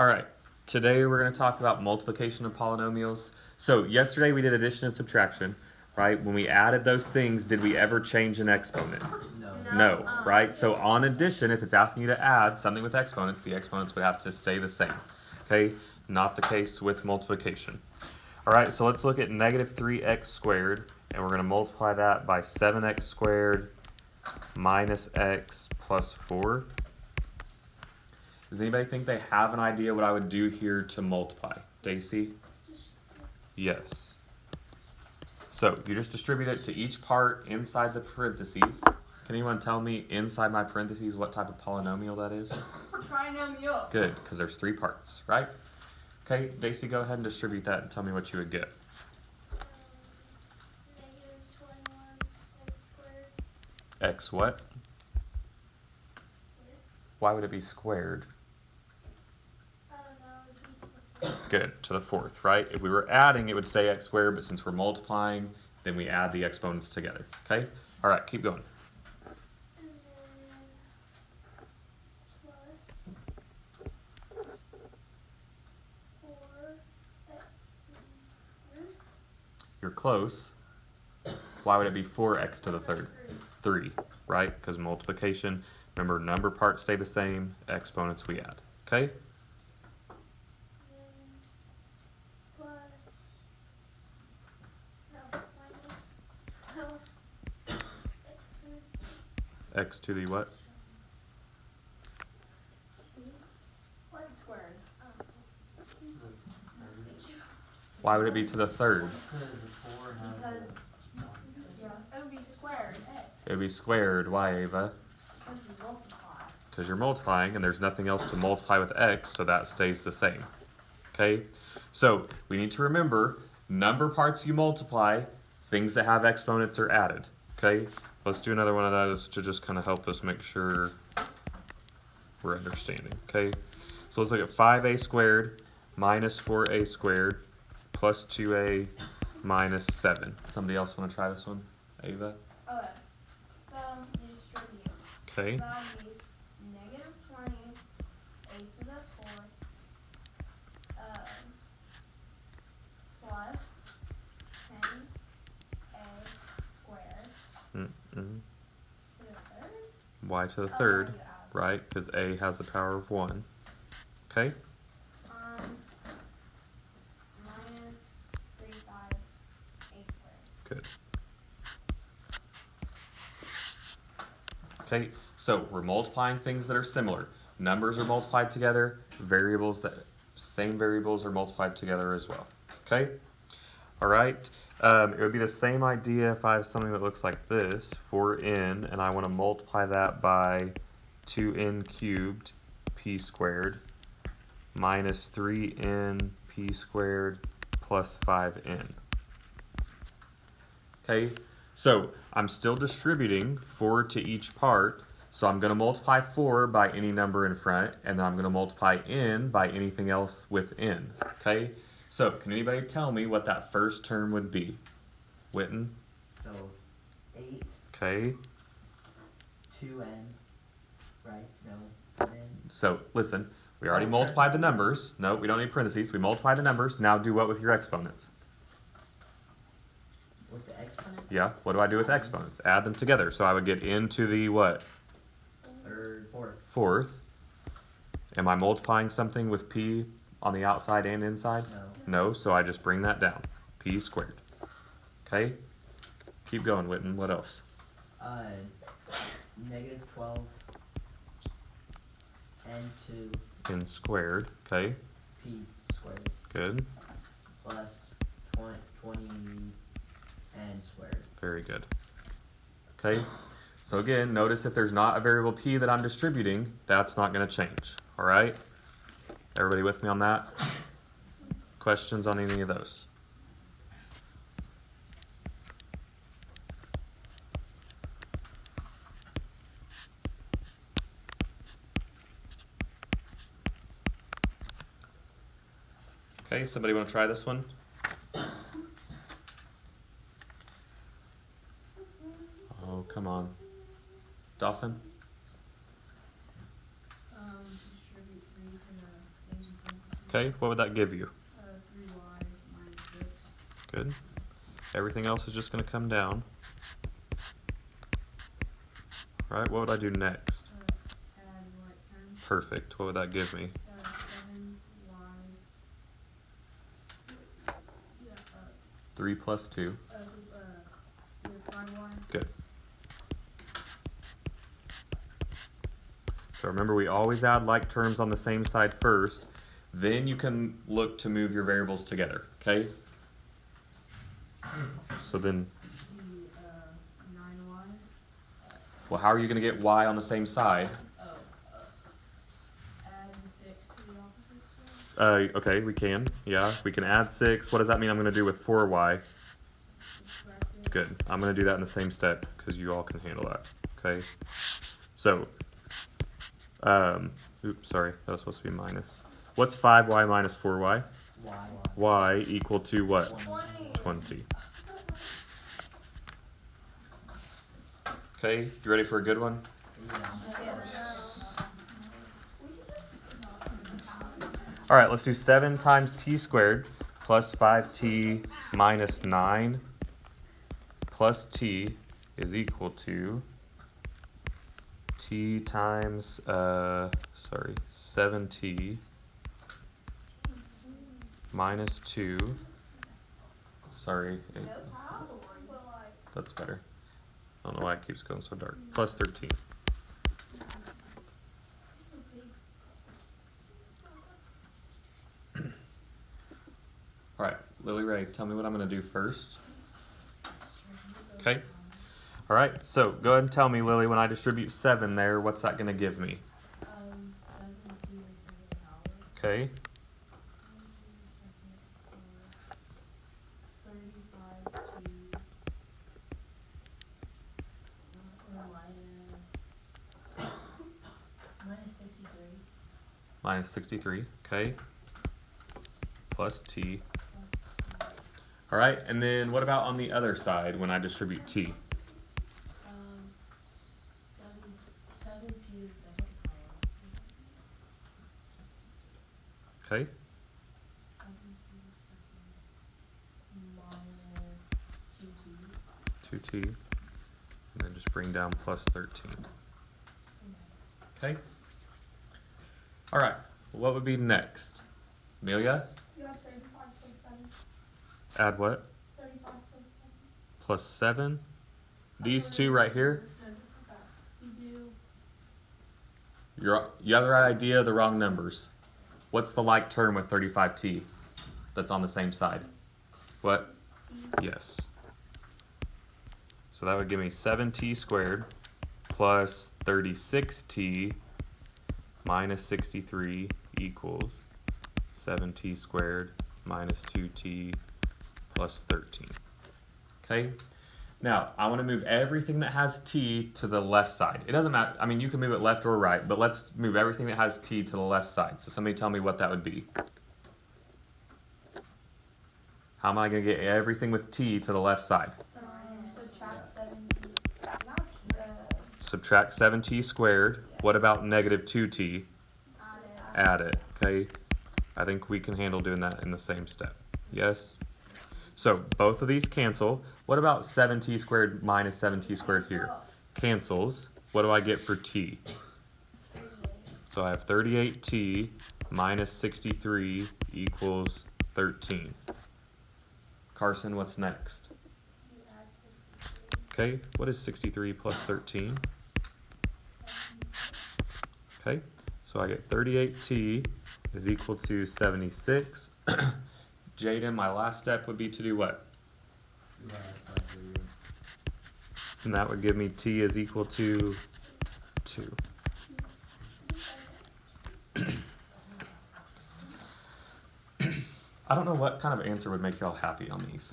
All right, today we're going to talk about multiplication of polynomials. So yesterday we did addition and subtraction, right? When we added those things, did we ever change an exponent? No, right? So on addition, if it's asking you to add something with exponents, the exponents would have to stay the same, okay? Not the case with multiplication. All right, so let's look at negative 3x squared, and we're going to multiply that by 7x squared minus x plus 4. Does anybody think they have an idea what I would do here to multiply? Daisy? Yes. So you just distribute it to each part inside the parentheses. Can anyone tell me inside my parentheses what type of polynomial that is? Trinomial. Good, because there's 3 parts, right? Okay, Daisy, go ahead and distribute that and tell me what you would get. Negative 21 x squared. X what? Why would it be squared? I don't know. Good, to the 4th, right? If we were adding, it would stay x squared, but since we're multiplying, then we add the exponents together, okay? All right, keep going. And then plus 4x. You're close. Why would it be 4x to the 3rd? 3, right? Because multiplication, remember, number parts stay the same, exponents we add, okay? X to the what? What squared? Why would it be to the 3rd? Because it would be squared. It would be squared. Why, Ava? Because you multiply. Because you're multiplying, and there's nothing else to multiply with x, so that stays the same. Okay? So we need to remember, number parts you multiply, things that have exponents are added. Okay? Let's do another one of those to just kind of help us make sure we're understanding. Okay? So let's look at 5a squared minus 4a squared plus 2a minus 7. Somebody else want to try this one? Ava? Okay. So you distribute. Okay. That would be negative 20 a to the 4th plus 10a squared to the 3rd. Y to the Oh, 3rd, yeah. right? Because a has the power of 1. Okay? Minus 35 a squared. Good. Okay, so we're multiplying things that are similar. Numbers are multiplied together, same variables are multiplied together as well. Okay? All right. It would be the same idea if I have something that looks like this, 4n, and I want to multiply that by 2n cubed p squared minus 3n p squared plus 5n. Okay, so I'm still distributing 4 to each part, so I'm going to multiply 4 by any number in front, and then I'm going to multiply n by anything else within. Okay, so can anybody tell me what that first term would be? Witten? So 8, Okay, 2n, right? No, n. so listen, we already multiplied the numbers. No, we don't need parentheses. We multiply the numbers. Now do what with your exponents? With the exponent? Yeah, what do I do with exponents? Add them together. So I would get n to the what? Or 4th. 4th. Am I multiplying something with p on the outside and inside? No. No, so I just bring that down. P squared. Okay? Keep going, Witten. What else? Negative 12 n to N squared. Okay, p squared good. plus 20 n squared. Very good. Okay, so again, notice if there's not a variable p that I'm distributing, that's not going to change. All right? Everybody with me on that? Questions on any of those? Okay, somebody want to try this one? Oh, come on. Dawson? Distribute 3 to the Okay, what would that give you? 3y minus 6. Good. Everything else is just going to come down. All right, what would I do next? Add like terms. Perfect. What would that give me? 7y. Yeah, 3 plus 2. 5y. Good. So remember, we always add like terms on the same side first. Then you can look to move your variables together, okay? So then, 9y. well, how are you going to get y on the same side? Add the 6 to the opposite side. Okay, we can. Yeah, we can add 6. What does that mean I'm going to do with 4y? Subtract it. Good. I'm going to do that in the same step because you all can handle that, okay? So, oops, sorry, that was supposed to be minus. What's 5y minus 4y? Y. Y equal to what? 20. 20. Okay, you ready for a good one? All right, let's do 7 times t squared plus 5t minus 9 plus t is equal to t times, 7t minus 2. Sorry, that's better. I don't know why it keeps going so dark. Plus 13. All right, Lily Ray, tell me what I'm going to do first. Okay. All right, so go ahead and tell me, Lily, when I distribute 7 there, what's that going to give me? 7 to the 7th power. Okay. 63. Minus 63. Okay. Plus t. All right, and then what about on the other side when I distribute t? 7 to the 2nd power. Okay. 7 to the 2nd minus 2t. 2t. And then just bring down plus 13. Okay. All right, what would be next? Amelia? You have 35 plus 7. Add what? 35 plus 7. Plus 7. These two right here. You do. You have the right idea, the wrong numbers. What's the like term with 35t that's on the same side? What? Yes. So that would give me 7t squared plus 36t minus 63 equals 7t squared minus 2t plus 13. Okay? Now, I want to move everything that has t to the left side. It doesn't matter. I mean, you can move it left or right, but let's move everything that has t to the left side. So somebody tell me what that would be. How am I going to get everything with t to the left side? Subtract 17. Subtract 7t squared. What about negative 2t? Add it. Okay? I think we can handle doing that in the same step. Yes? So both of these cancel. What about 7t squared minus 7t squared here? Cancels. What do I get for t? So I have 38t minus 63 equals 13. Carson, what's next? Okay, what is 63 plus 13? Okay, so I get 38t is equal to 76. Jaden, my last step would be to do what? And that would give me t is equal to 2. I don't know what kind of answer would make y'all happy on these.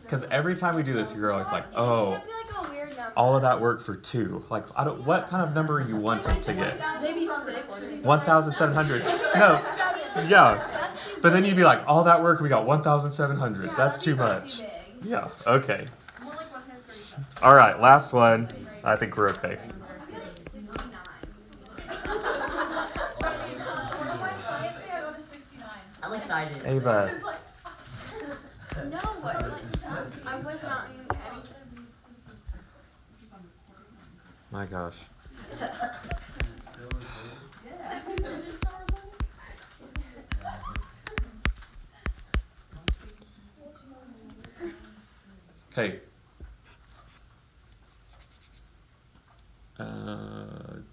Because every time we do this, you're always like, oh, It'd be like a weird number. all of that work for 2. Like, I don't. What kind of number are you wanting to get? Maybe 6. 1,700. No. Yeah. But then you'd be like, all that work, we got 1,700. That's too much. Yeah. Okay. More like 137. All right. Last one. I think we're okay. I didn't. Ava. No, what? I was not in any. My gosh. Okay.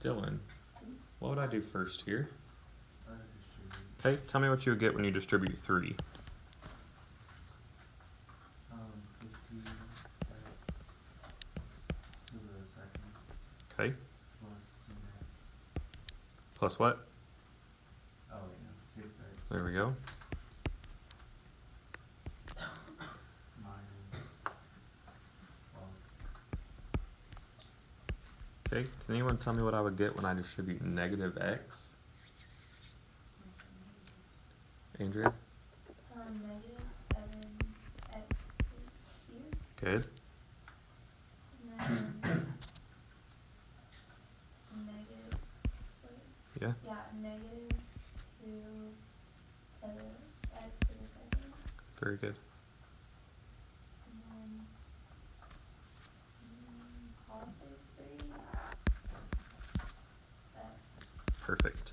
Dylan, what would I do first here? Okay, tell me what you would get when you distribute 3. 50 to the second Okay, plus 2x. plus what? Oh, yeah, 6x There we go. minus 12. Okay, can anyone tell me what I would get when I distribute negative x? Andrea? Negative 7x cubed. Good. And then negative. Wait. Yeah. Yeah, negative 2 to the x to the second. Very good. And then positive 3. Perfect.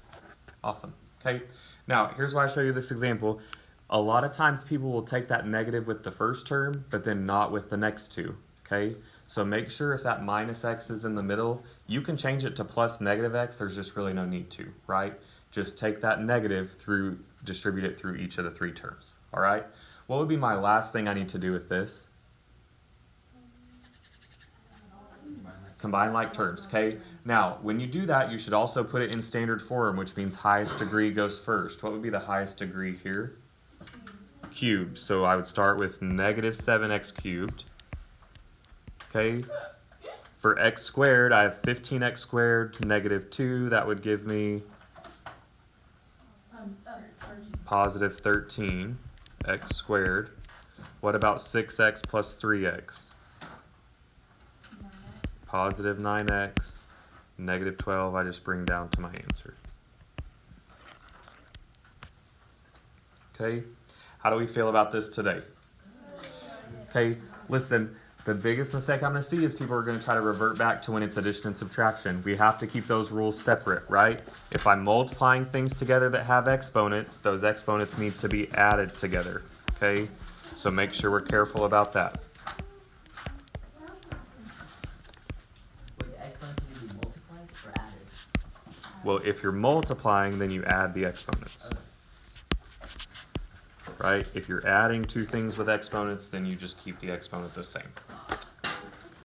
Awesome. Okay, now here's why I show you this example. A lot of times people will take that negative with the first term, but then not with the next two. Okay, so make sure if that minus x is in the middle, you can change it to plus negative x. There's just really no need to, right? Just take that negative through, distribute it through each of the 3 terms. All right, what would be my last thing I need to do with this? Combine like terms, okay? Now, when you do that, you should also put it in standard form, which means highest degree goes first. What would be the highest degree here? Cubed. So I would start with negative 7x cubed. Okay? For x squared, I have 15x squared, negative 2. That would give me positive 13x squared. What about 6x plus 3x? Positive 9x, negative 12, I just bring down to my answer. Okay, how do we feel about this today? Okay, listen, the biggest mistake I'm going to see is people are going to try to revert back to when it's addition and subtraction. We have to keep those rules separate, right? If I'm multiplying things together that have exponents, those exponents need to be added together, okay? So make sure we're careful about that. Well, if you're multiplying, then you add the exponents. Right? If you're adding 2 things with exponents, then you just keep the exponent the same.